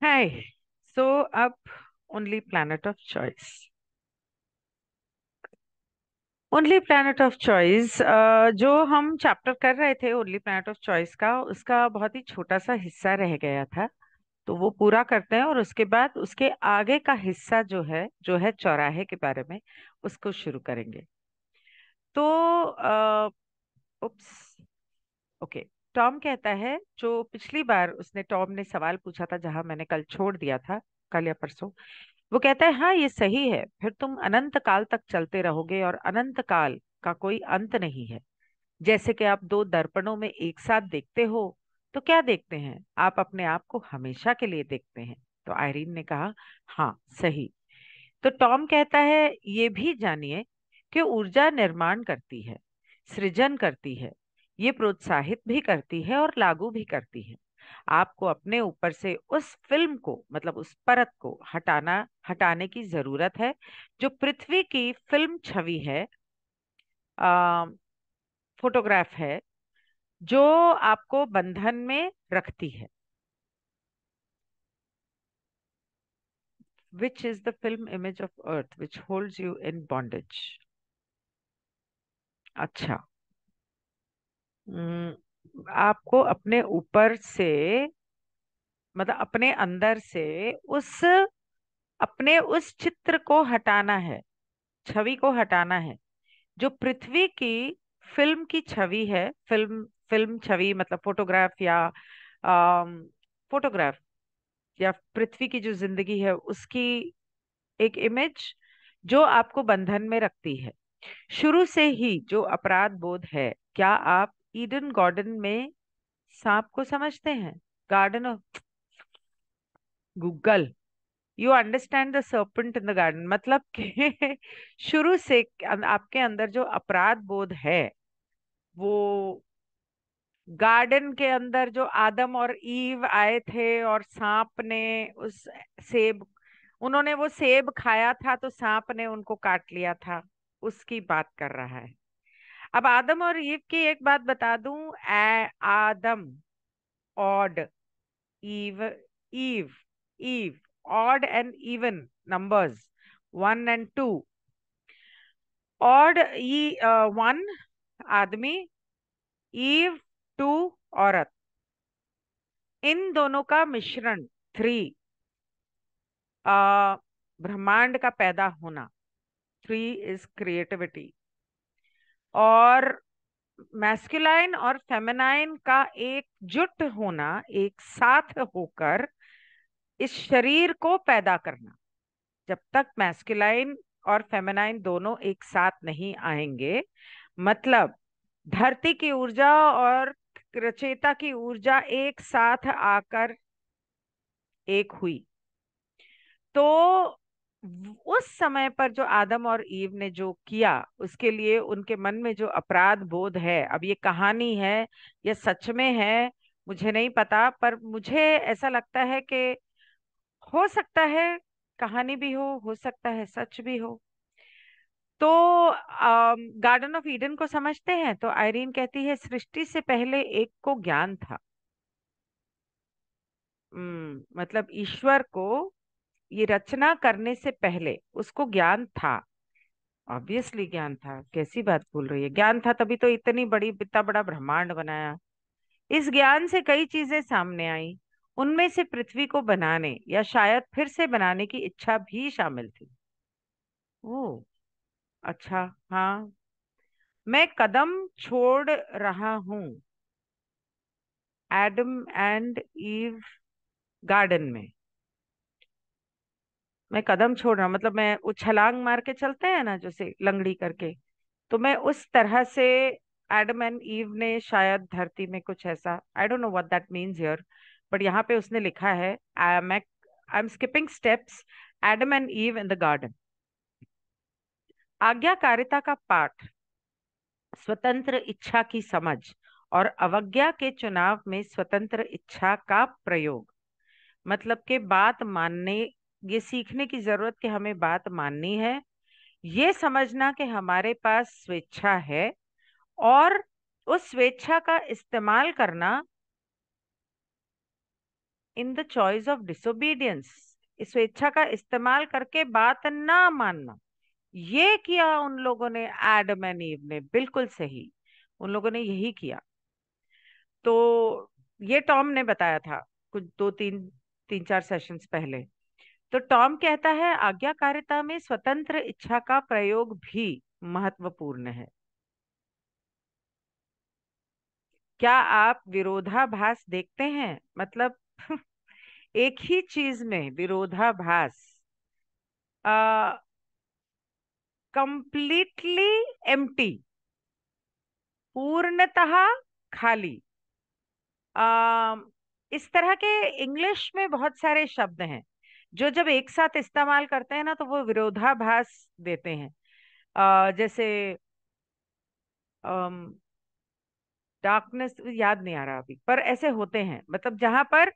हाय। सो अब only planet of choice. Only planet of choice जो हम चैप्टर कर रहे थे ओनली प्लैनेट ऑफ चॉइस का, उसका बहुत ही छोटा सा हिस्सा रह गया था। तो वो पूरा करते हैं और उसके बाद उसके आगे का हिस्सा जो है चौराहे के बारे में, उसको शुरू करेंगे। तो उप्स, ओके। टॉम कहता है, जो पिछली बार टॉम ने सवाल पूछा था जहां मैंने कल छोड़ दिया था, कल या परसों। वो कहता है, हाँ ये सही है, फिर तुम अनंत काल तक चलते रहोगे और अनंत काल का कोई अंत नहीं है। जैसे कि आप दो दर्पणों में एक साथ देखते हो, तो क्या देखते हैं? आप अपने आप को हमेशा के लिए देखते हैं। तो आयरीन ने कहा, हाँ सही। तो टॉम कहता है, ये भी जानिए कि ऊर्जा निर्माण करती है, सृजन करती है, ये प्रोत्साहित भी करती है और लागू भी करती है। आपको अपने ऊपर से उस फिल्म को, मतलब उस परत को हटाने की जरूरत है, जो पृथ्वी की फिल्म छवि है, आ, फोटोग्राफ है, जो आपको बंधन में रखती है। Which is the film image of earth which holds you in bondage? अच्छा। आपको अपने ऊपर से, मतलब अपने अंदर से, उस अपने उस चित्र को हटाना है, छवि को हटाना है, जो पृथ्वी की फिल्म की छवि है। फिल्म फिल्म छवि मतलब फोटोग्राफ या फोटोग्राफ या पृथ्वी की जो जिंदगी है उसकी एक इमेज, जो आपको बंधन में रखती है। शुरू से ही जो अपराध बोध है, क्या आप ईडन गार्डन में सांप को समझते हैं? Garden of Google, you understand the serpent in the garden, मतलब कि शुरू से आपके अंदर जो अपराध बोध है, वो गार्डन के अंदर जो आदम और ईव आए थे और सांप ने उस सेब उन्होंने वो सेब खाया था तो सांप ने उनको काट लिया था, उसकी बात कर रहा है। अब आदम और ईव की एक बात बता दूं, आदम odd, Eve Eve Eve, odd and even numbers, 1 and 2। Odd one आदमी, ईव टू औरत, इन दोनों का मिश्रण 3, ब्रह्मांड का पैदा होना। 3 इज क्रिएटिविटी। और मैस्कुलाइन और फेमिनाइन का एकजुट होना, एक साथ होकर इस शरीर को पैदा करना। जब तक मैस्कुलाइन और फेमिनाइन दोनों एक साथ नहीं आएंगे, मतलब धरती की ऊर्जा और रचेता की ऊर्जा एक साथ आकर एक हुई, तो उस समय पर जो आदम और ईव ने जो किया, उसके लिए उनके मन में जो अपराध बोध है, अब ये कहानी है या सच में है मुझे नहीं पता, पर मुझे ऐसा लगता है कि हो सकता है कहानी भी हो सकता है सच भी हो। तो गार्डन ऑफ ईडन को समझते हैं, तो आयरीन कहती है, सृष्टि से पहले एक को ज्ञान था। मतलब ईश्वर को ये रचना करने से पहले उसको ज्ञान था। ऑब्वियसली ज्ञान था, कैसी बात बोल रही है, ज्ञान था तभी तो इतना बड़ा ब्रह्मांड बनाया। इस ज्ञान से कई चीजें सामने आई, उनमें से पृथ्वी को बनाने या शायद फिर से बनाने की इच्छा भी शामिल थी। ओ, अच्छा। हाँ, मैं कदम छोड़ रहा हूँ एडम एंड ईव गार्डन में। मैं कदम छोड़ रहा हूँ मतलब मैं उछलांग मार के चलते हैं ना, जैसे लंगड़ी करके, तो मैं उस तरह से। एडम एंड ईव ने शायद धरती में कुछ ऐसा, I don't know what that means here, but यहाँ पे उसने लिखा है, I am skipping steps, Adam and Eve in the garden. आज्ञाकारिता का पाठ, स्वतंत्र इच्छा की समझ और अवज्ञा के चुनाव में स्वतंत्र इच्छा का प्रयोग। मतलब कि बात मानने, ये सीखने की जरूरत कि हमें बात माननी है, ये समझना कि हमारे पास स्वेच्छा है, और उस स्वेच्छा का इस्तेमाल करना in the choice of disobedience, स्वेच्छा का इस्तेमाल करके बात ना मानना, ये किया उन लोगों ने, एडम एंड ईव ने, बिल्कुल सही, उन लोगों ने यही किया। तो ये टॉम ने बताया था कुछ दो तीन तीन चार सेशंस पहले। तो टॉम कहता है आज्ञाकारिता में स्वतंत्र इच्छा का प्रयोग भी महत्वपूर्ण है। क्या आप विरोधाभास देखते हैं? मतलब एक ही चीज में विरोधाभास, कंप्लीटली एम्प्टी, पूर्णतः खाली। आ, इस तरह के इंग्लिश में बहुत सारे शब्द हैं जो जब एक साथ इस्तेमाल करते हैं ना तो वो विरोधाभास देते हैं। जैसे डार्कनेस, याद नहीं आ रहा अभी, पर ऐसे होते हैं, मतलब जहां पर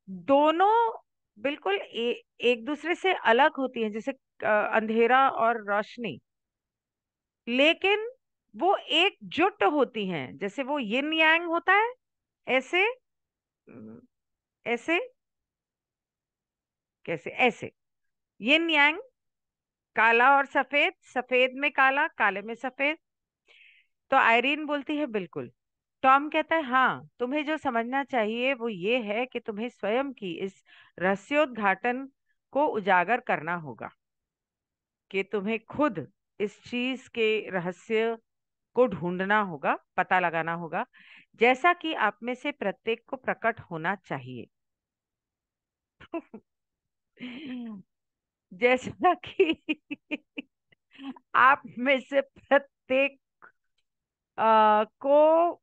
दोनों बिल्कुल एक दूसरे से अलग होती हैं, जैसे अंधेरा और रोशनी, लेकिन वो एकजुट होती हैं, जैसे वो यिन यांग होता है, ऐसे, अम, ऐसे, कैसे, ऐसे, यिन यांग, काला और सफेद, सफेद में काला, काले में सफेद। तो आयरीन बोलती है बिल्कुल। टॉम कहता है हाँ, तुम्हें जो समझना चाहिए वो ये है कि तुम्हें स्वयं की इस रहस्योद्घाटन को उजागर करना होगा, कि तुम्हें खुद इस चीज के रहस्य को ढूंढना होगा, पता लगाना होगा, जैसा कि आप में से प्रत्येक को प्रकट होना चाहिए। जैसा कि आप में से प्रत्येक को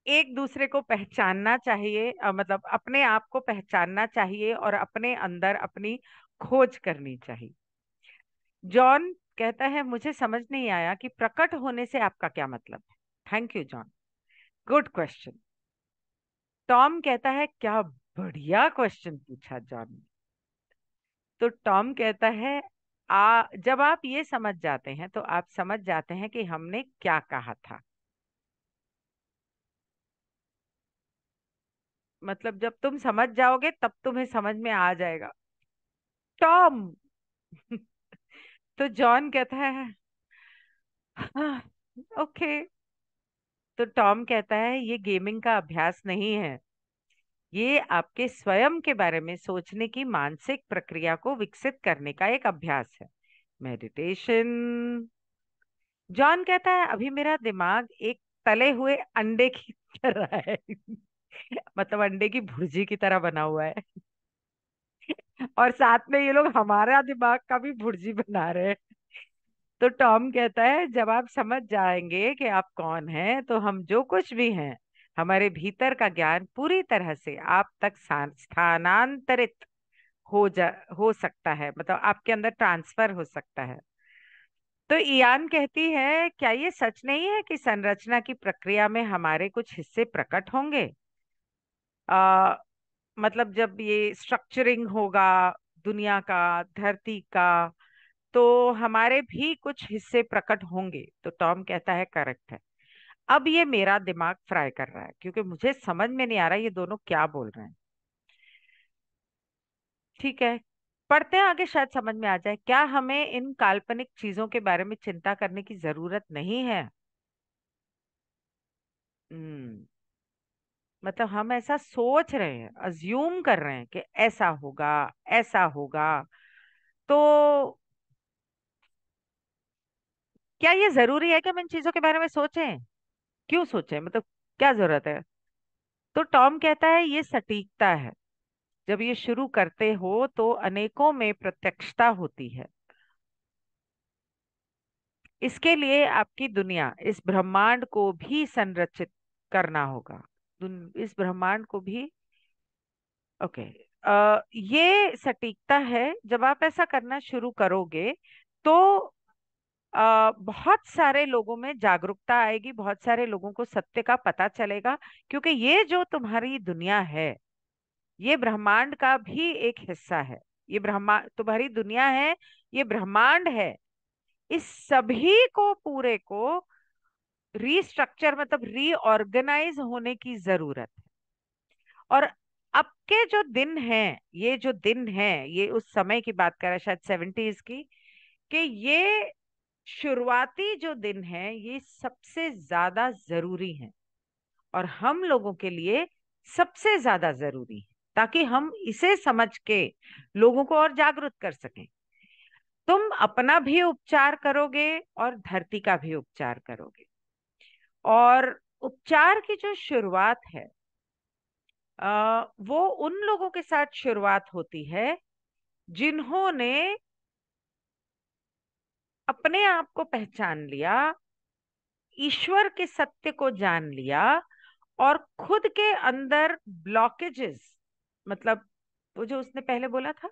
एक दूसरे को पहचानना चाहिए, मतलब अपने आप को पहचानना चाहिए और अपने अंदर अपनी खोज करनी चाहिए। जॉन कहता है मुझे समझ नहीं आया कि प्रकट होने से आपका क्या मतलब है। Thank you John, good question. Tom कहता है क्या बढ़िया क्वेश्चन पूछा जॉन ने। तो टॉम कहता है जब आप ये समझ जाते हैं तो आप समझ जाते हैं कि हमने क्या कहा था। मतलब जब तुम समझ जाओगे तब तुम्हें समझ में आ जाएगा, टॉम। तो जॉन कहता है हाँ, ओके। तो टॉम कहता है ये गेमिंग का अभ्यास नहीं है, ये आपके स्वयं के बारे में सोचने की मानसिक प्रक्रिया को विकसित करने का एक अभ्यास है, मेडिटेशन। जॉन कहता है अभी मेरा दिमाग एक तले हुए अंडे की तरह है। मतलब अंडे की भुर्जी की तरह बना हुआ है, और साथ में ये लोग हमारा दिमाग का भी भुर्जी बना रहे हैं। तो टॉम कहता है जब आप समझ जाएंगे कि आप कौन हैं तो हम जो कुछ भी हैं, हमारे भीतर का ज्ञान पूरी तरह से आप तक स्थानांतरित हो सकता है, मतलब आपके अंदर ट्रांसफर हो सकता है। तो इयान कहती है क्या ये सच नहीं है कि संरचना की प्रक्रिया में हमारे कुछ हिस्से प्रकट होंगे? आ, मतलब जब ये स्ट्रक्चरिंग होगा दुनिया का, धरती का, तो हमारे भी कुछ हिस्से प्रकट होंगे। तो टॉम कहता है करेक्ट है। अब ये मेरा दिमाग फ्राई कर रहा है क्योंकि मुझे समझ में नहीं आ रहा ये दोनों क्या बोल रहे हैं। ठीक है, पढ़ते हैं आगे, शायद समझ में आ जाए। क्या हमें इन काल्पनिक चीजों के बारे में चिंता करने की जरूरत नहीं है? हम्म, मतलब हम ऐसा सोच रहे हैं, अज्यूम कर रहे हैं कि ऐसा होगा, ऐसा होगा। तो क्या ये जरूरी है कि हम इन चीजों के बारे में सोचें? क्यों सोचें, मतलब क्या जरूरत है? तो टॉम कहता है ये सटीकता है, जब ये शुरू करते हो तो अनेकों में प्रत्यक्षता होती है। इसके लिए आपकी दुनिया, इस ब्रह्मांड को भी संरचित करना होगा। इस ब्रह्मांड को भी, ओके। ये सटीकता है, जब आप ऐसा करना शुरू करोगे तो बहुत सारे लोगों में जागरूकता आएगी, बहुत सारे लोगों को सत्य का पता चलेगा, क्योंकि ये जो तुम्हारी दुनिया है ये ब्रह्मांड का भी एक हिस्सा है। ये ब्रह्मांड तुम्हारी दुनिया है, ये ब्रह्मांड है। इस सभी को पूरे को रीस्ट्रक्चर, मतलब रीऑर्गेनाइज होने की जरूरत है। और अब के जो दिन हैं, ये जो दिन है, ये उस समय की बात कर रहा है, शायद 70s की, कि ये शुरुआती जो दिन है ये सबसे ज्यादा जरूरी है, और हम लोगों के लिए सबसे ज्यादा जरूरी है, ताकि हम इसे समझ के लोगों को और जागरूक कर सकें। तुम अपना भी उपचार करोगे और धरती का भी उपचार करोगे। और उपचार की जो शुरुआत है, वो उन लोगों के साथ शुरुआत होती है जिन्होंने अपने आप को पहचान लिया, ईश्वर के सत्य को जान लिया, और खुद के अंदर ब्लॉकेजेस, मतलब वो जो उसने पहले बोला था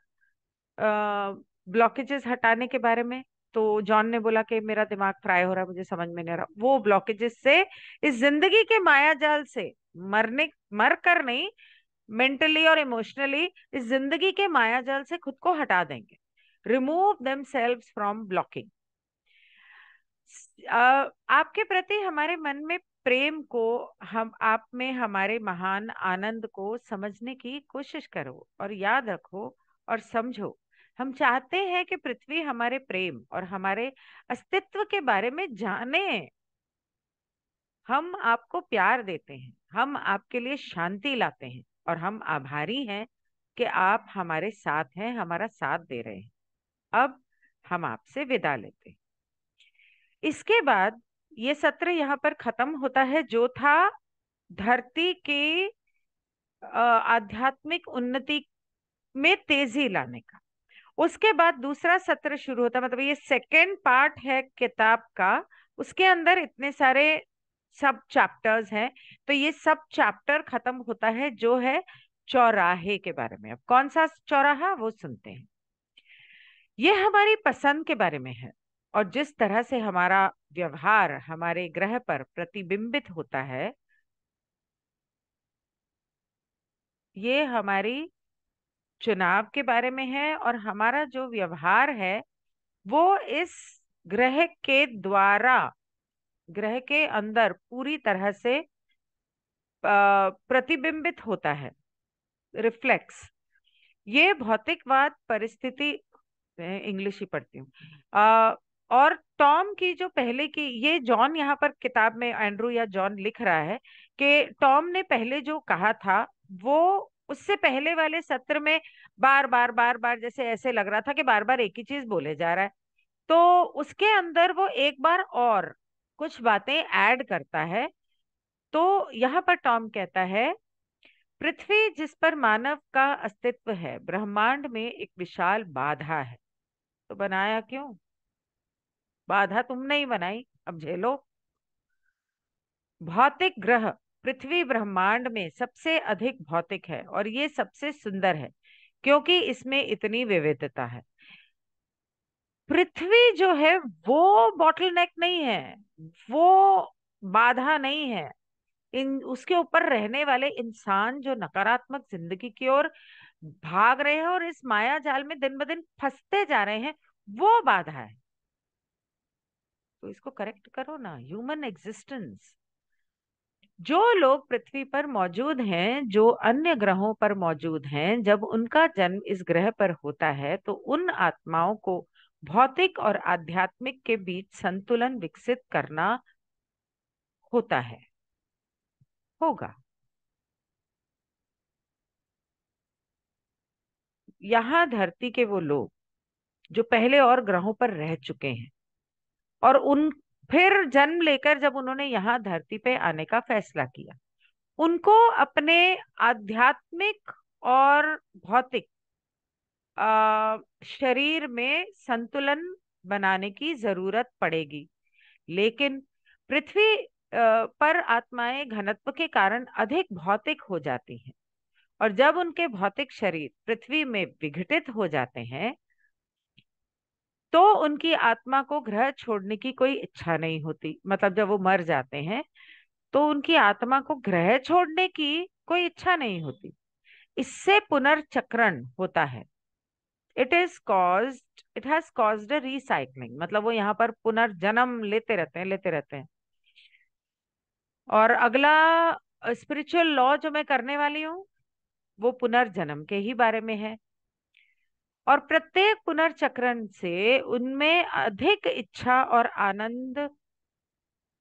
ब्लॉकेजेस हटाने के बारे में, तो जॉन ने बोला कि मेरा दिमाग फ्राई हो रहा है, मुझे समझ में नहीं आ रहा, वो ब्लॉकेजेस से, इस जिंदगी के माया जाल से, मर कर नहीं, मेंटली और इमोशनली इस जिंदगी के माया जाल से खुद को हटा देंगे। Remove them selves from blocking. आपके प्रति हमारे मन में प्रेम को, हम आप में हमारे महान आनंद को समझने की कोशिश करो, और याद रखो और समझो, हम चाहते हैं कि पृथ्वी हमारे प्रेम और हमारे अस्तित्व के बारे में जाने। हम आपको प्यार देते हैं, हम आपके लिए शांति लाते हैं, और हम आभारी हैं कि आप हमारे साथ हैं, हमारा साथ दे रहे हैं। अब हम आपसे विदा लेते हैं। इसके बाद ये सत्र यहाँ पर खत्म होता है, जो था धरती की आध्यात्मिक उन्नति में तेजी लाने का। उसके बाद दूसरा सत्र शुरू होता है, मतलब ये सेकेंड पार्ट है किताब का। उसके अंदर इतने सारे सब चैप्टर्स हैं, तो ये सब चैप्टर खत्म होता है जो है चौराहे के बारे में। अब कौन सा चौराहा, वो सुनते हैं। ये हमारी पसंद के बारे में है, और जिस तरह से हमारा व्यवहार हमारे ग्रह पर प्रतिबिंबित होता है, ये हमारी चुनाव के बारे में है, और हमारा जो व्यवहार है वो इस ग्रह के द्वारा, ग्रह के अंदर पूरी तरह से प्रतिबिंबित होता है, रिफ्लेक्स। ये भौतिकवाद परिस्थिति, मैं इंग्लिश ही पढ़ती हूँ। और टॉम की जो पहले की, ये जॉन यहाँ पर किताब में एंड्रू या जॉन लिख रहा है कि टॉम ने पहले जो कहा था, वो उससे पहले वाले सत्र में बार बार बार बार जैसे ऐसे लग रहा था कि बार बार एक ही चीज बोले जा रहा है। तो उसके अंदर वो एक बार और कुछ बातें ऐड करता है। तो यहाँ पर टॉम कहता है, पृथ्वी जिस पर मानव का अस्तित्व है, ब्रह्मांड में एक विशाल बाधा है। तो बनाया क्यों? बाधा तुमने ही बनाई, अब झेलो। भौतिक ग्रह, पृथ्वी ब्रह्मांड में सबसे अधिक भौतिक है, और ये सबसे सुंदर है क्योंकि इसमें इतनी विविधता है। पृथ्वी जो है वो बॉटलनेक नहीं है, वो बाधा नहीं है। इन उसके ऊपर रहने वाले इंसान जो नकारात्मक जिंदगी की ओर भाग रहे हैं और इस माया जाल में दिन ब दिन फंसते जा रहे हैं, वो बाधा है। तो इसको करेक्ट करो ना, ह्यूमन एग्जिस्टेंस। जो लोग पृथ्वी पर मौजूद हैं, जो अन्य ग्रहों पर मौजूद हैं, जब उनका जन्म इस ग्रह पर होता है तो उन आत्माओं को भौतिक और आध्यात्मिक के बीच संतुलन विकसित करना होता है, होगा। यहाँ धरती के वो लोग जो पहले और ग्रहों पर रह चुके हैं, और उन फिर जन्म लेकर जब उन्होंने यहाँ धरती पे आने का फैसला किया, उनको अपने आध्यात्मिक और भौतिक शरीर में संतुलन बनाने की जरूरत पड़ेगी। लेकिन पृथ्वी पर आत्माएं घनत्व के कारण अधिक भौतिक हो जाती हैं, और जब उनके भौतिक शरीर पृथ्वी में विघटित हो जाते हैं, तो उनकी आत्मा को ग्रह छोड़ने की कोई इच्छा नहीं होती। मतलब जब वो मर जाते हैं तो उनकी आत्मा को ग्रह छोड़ने की कोई इच्छा नहीं होती। इससे पुनर्चक्रण होता है। It has caused a recycling, मतलब वो यहाँ पर पुनर्जन्म लेते रहते हैं, लेते रहते हैं। और अगला स्पिरिचुअल लॉ जो मैं करने वाली हूँ, वो पुनर्जन्म के ही बारे में है। और प्रत्येक पुनर्चक्रण से उनमें अधिक इच्छा और आनंद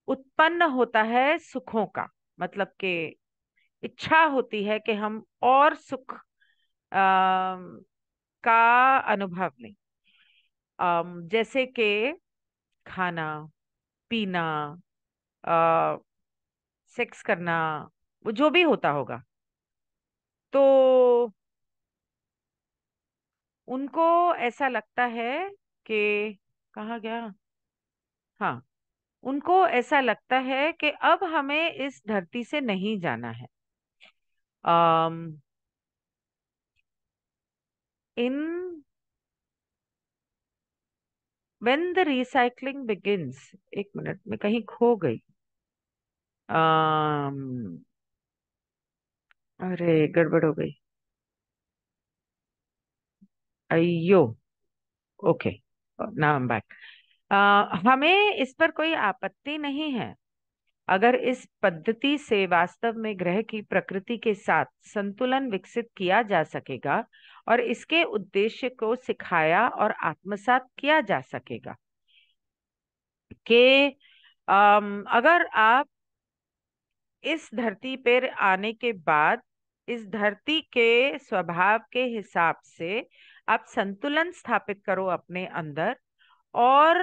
उत्पन्न होता है सुखों का। मतलब कि इच्छा होती है कि हम और सुख का अनुभव लें। जैसे कि खाना, पीना, आ, सेक्स करना, वो जो भी होता होगा, तो उनको ऐसा लगता है कि, कहाँ गया, हाँ, उनको ऐसा लगता है कि अब हमें इस धरती से नहीं जाना है। um, in when the recycling begins, एक मिनट में कहीं खो गई। um, अरे गड़बड़ हो गई। अयो। Okay, now I am back. हमें इस पर कोई आपत्ति नहीं है अगर इस पद्धति से वास्तव में ग्रह की प्रकृति के साथ संतुलन विकसित किया जा सकेगा और इसके उद्देश्य को सिखाया और आत्मसात किया जा सकेगा। कि अगर आप इस धरती पर आने के बाद इस धरती के स्वभाव के हिसाब से आप संतुलन स्थापित करो अपने अंदर, और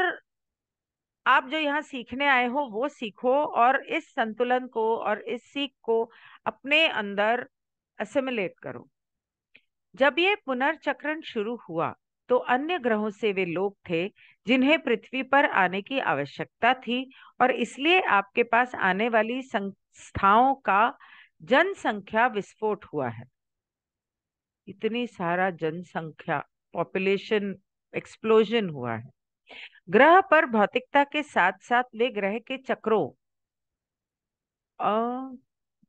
आप जो यहाँ सीखने आए हो वो सीखो, और इस संतुलन को और इस सीख को अपने अंदर असिमिलेट करो। जब ये पुनर्चक्रण शुरू हुआ तो अन्य ग्रहों से वे लोग थे जिन्हें पृथ्वी पर आने की आवश्यकता थी, और इसलिए आपके पास आने वाली संस्थाओं का जनसंख्या विस्फोट हुआ है। इतनी सारा जनसंख्या, पॉपुलेशन एक्सप्लोजन हुआ है। ग्रह पर भौतिकता के साथ साथ वे ग्रह के अ,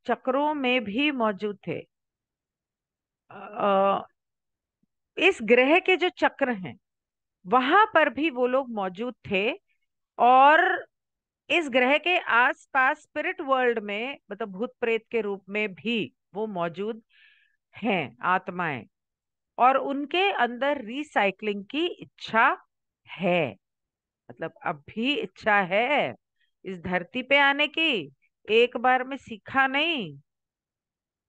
चक्रों में भी मौजूद थे। अ, इस ग्रह के जो चक्र हैं वहां पर भी वो लोग मौजूद थे, और इस ग्रह के आसपास स्पिरिट वर्ल्ड में, मतलब भूत प्रेत के रूप में भी वो मौजूद हैं, आत्माएं। और उनके अंदर रिसाइकलिंग की इच्छा है। मतलब अब भी इच्छा है इस धरती पे आने की, एक बार में सीखा नहीं।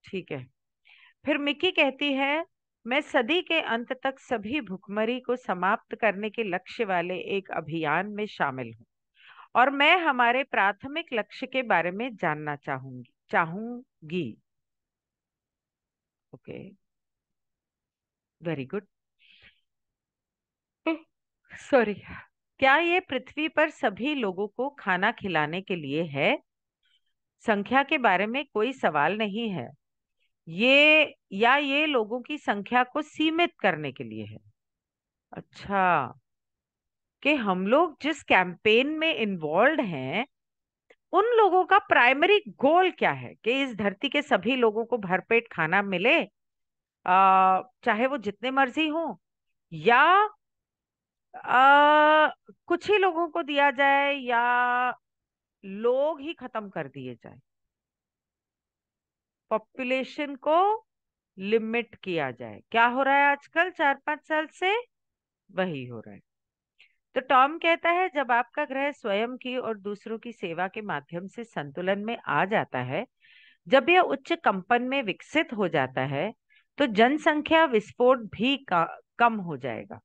ठीक है। फिर मिकी कहती है, मैं सदी के अंत तक सभी भुखमरी को समाप्त करने के लक्ष्य वाले एक अभियान में शामिल हूँ, और मैं हमारे प्राथमिक लक्ष्य के बारे में जानना चाहूंगी। Okay, very good. सॉरी। क्या ये पृथ्वी पर सभी लोगों को खाना खिलाने के लिए है? संख्या के बारे में कोई सवाल नहीं है। ये लोगों की संख्या को सीमित करने के लिए है। अच्छा, कि हम लोग जिस कैंपेन में इन्वॉल्व हैं उन लोगों का प्राइमरी गोल क्या है कि इस धरती के सभी लोगों को भरपेट खाना मिले, चाहे वो जितने मर्जी हो, या कुछ ही लोगों को दिया जाए, या लोग ही खत्म कर दिए जाए, पॉपुलेशन को लिमिट किया जाए। क्या हो रहा है आजकल 4-5 साल से? वही हो रहा है। तो टॉम कहता है, जब आपका ग्रह स्वयं की और दूसरों की सेवा के माध्यम से संतुलन में आ जाता है, जब यह उच्च कंपन में विकसित हो जाता है, तो जनसंख्या विस्फोट भी कम हो जाएगा,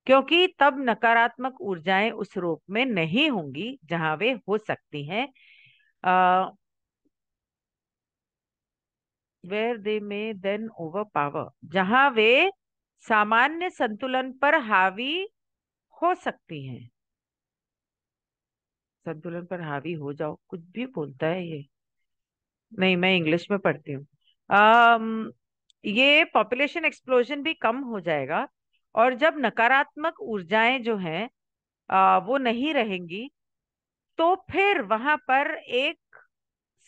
क्योंकि तब नकारात्मक ऊर्जाएं उस रूप में नहीं होंगी जहां वे हो सकती हैं, वेर दे में देन ओवर पावर, जहां वे सामान्य संतुलन पर हावी हो सकती हैं। संतुलन पर हावी हो जाओ, कुछ भी बोलता है ये। नहीं, मैं इंग्लिश में पढ़ती हूँ। ये पॉपुलेशन एक्सप्लोजन भी कम हो जाएगा, और जब नकारात्मक ऊर्जाएं जो हैं वो नहीं रहेंगी, तो फिर वहां पर एक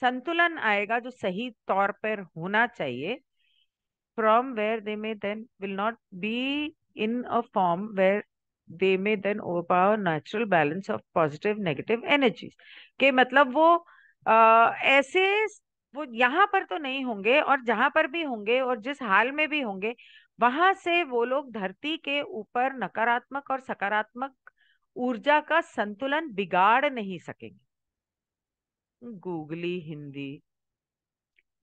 संतुलन आएगा जो सही तौर पर होना चाहिए। From where they may then will not be in a form where they may then overpower natural balance of positive negative energies. के मतलब वो ऐसे वो यहाँ पर तो नहीं होंगे, और जहां पर भी होंगे और जिस हाल में भी होंगे, वहां से वो लोग धरती के ऊपर नकारात्मक और सकारात्मक ऊर्जा का संतुलन बिगाड़ नहीं सकेंगे। गूगली हिंदी।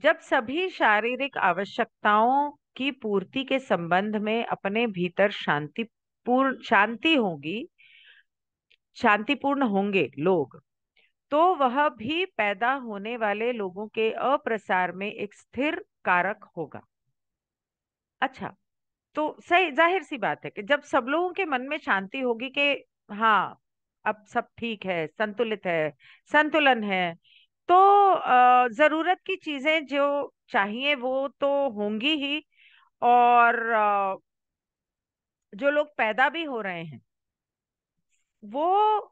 जब सभी शारीरिक आवश्यकताओं की पूर्ति के संबंध में अपने भीतर शांति होगी, शांतिपूर्ण होंगे लोग, तो वह भी पैदा होने वाले लोगों के अप्रसार में एक स्थिर कारक होगा। अच्छा, तो सही जाहिर सी बात है कि जब सब लोगों के मन में शांति होगी कि हाँ, अब सब ठीक है, संतुलित है, संतुलन है, तो जरूरत की चीजें जो चाहिए वो तो होंगी ही। और जो लोग पैदा भी हो रहे हैं वो,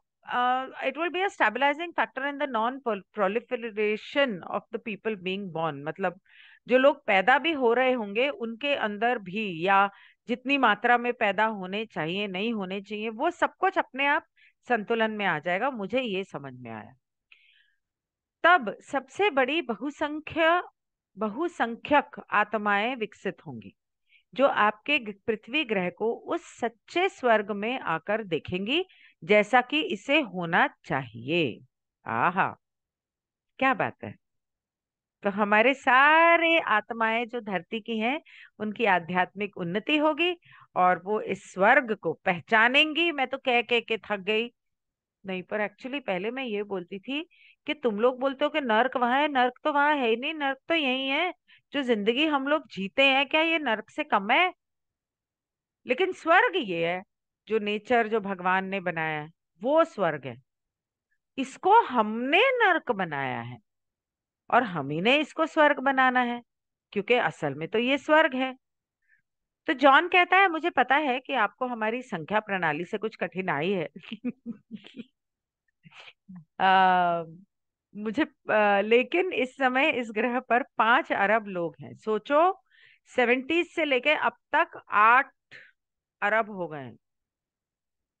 it will be a stabilising factor in the non proliferation of the people being born. मतलब जो लोग पैदा भी हो रहे होंगे उनके अंदर भी, या जितनी मात्रा में पैदा होने चाहिए, नहीं होने चाहिए, वो सब कुछ अपने आप संतुलन में आ जाएगा। मुझे ये समझ में आया। तब सबसे बड़ी बहुसंख्यक आत्माएं विकसित होंगी, जो आपके पृथ्वी ग्रह को उस सच्चे स्वर्ग में आकर देखेंगी, जैसा कि इसे होना चाहिए। आहा, क्या बात है। तो हमारे सारे आत्माएं जो धरती की हैं, उनकी आध्यात्मिक उन्नति होगी, और वो इस स्वर्ग को पहचानेंगी। मैं तो कह के थक गई। नहीं, पर एक्चुअली पहले मैं ये बोलती थी कि तुम लोग बोलते हो कि नर्क वहां है, नर्क तो वहां है ही नहीं, नर्क तो यही है। जो जिंदगी हम लोग जीते हैं, क्या ये नर्क से कम है? लेकिन स्वर्ग ये है, जो नेचर जो भगवान ने बनाया है, वो स्वर्ग है। इसको हमने नर्क बनाया है, और हम ही ने इसको स्वर्ग बनाना है, क्योंकि असल में तो ये स्वर्ग है। तो जॉन कहता है, मुझे पता है कि आपको हमारी संख्या प्रणाली से कुछ कठिनाई है। आ, लेकिन इस समय इस ग्रह पर 5 अरब लोग हैं। सोचो, 70 से लेके अब तक 8 अरब हो गए हैं।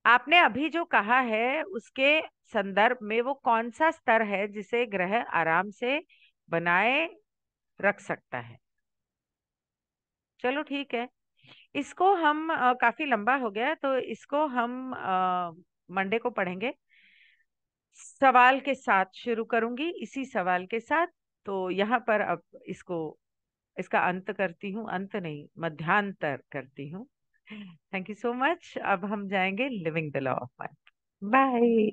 आपने अभी जो कहा है उसके संदर्भ में वो कौन सा स्तर है जिसे ग्रह आराम से बनाए रख सकता है? चलो ठीक है, इसको हम काफी लंबा हो गया, तो इसको हम मंडे को पढ़ेंगे। सवाल के साथ शुरू करूंगी, इसी सवाल के साथ। तो यहाँ पर अब इसको, इसका अंत करती हूँ, अंत नहीं, मध्यांतर करती हूँ। Thank you so much. अब हम जाएंगे living the law of life. Bye.